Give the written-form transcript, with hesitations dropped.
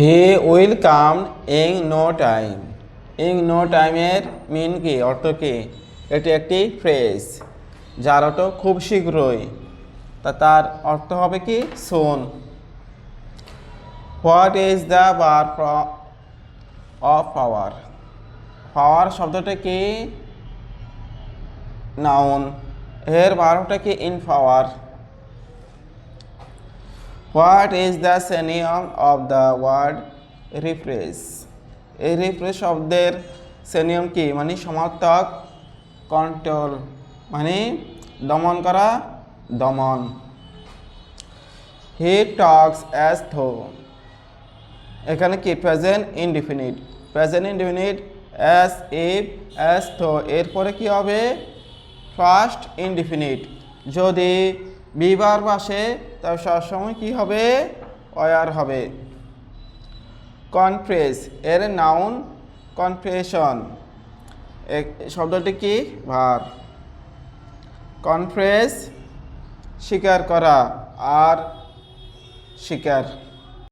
He will come in no time. In no টাইমের mean কি, অর্থ কি? এটি একটি ফ্রেজ যার অর্থ খুব শীঘ্রই, তার অর্থ হবে কি soon. What is the verb of power? Power শব্দটা কি নাউন, এর ভার্বটা কি empower. What is the synonym of the word refresh? এই রিফ্রেশ শব্দের সিনোনিম কি, মানে সমার্থক। কন্ট্রোল মানে দমন করা, দমন। হি টক্স অ্যাজ থো, এখানে কি present indefinite. Present indefinite as if as though, এরপরে কি হবে ফার্স্ট ইনডিফিনিট। যদি বিবার আসে তবে সবসময় কি হবে ওয়ার হবে। কনফ্রেস এর নাউন কনফ্রেশন, শব্দটি কি ভার্ব। কনফ্রেস স্বীকার করা আর স্বীকার।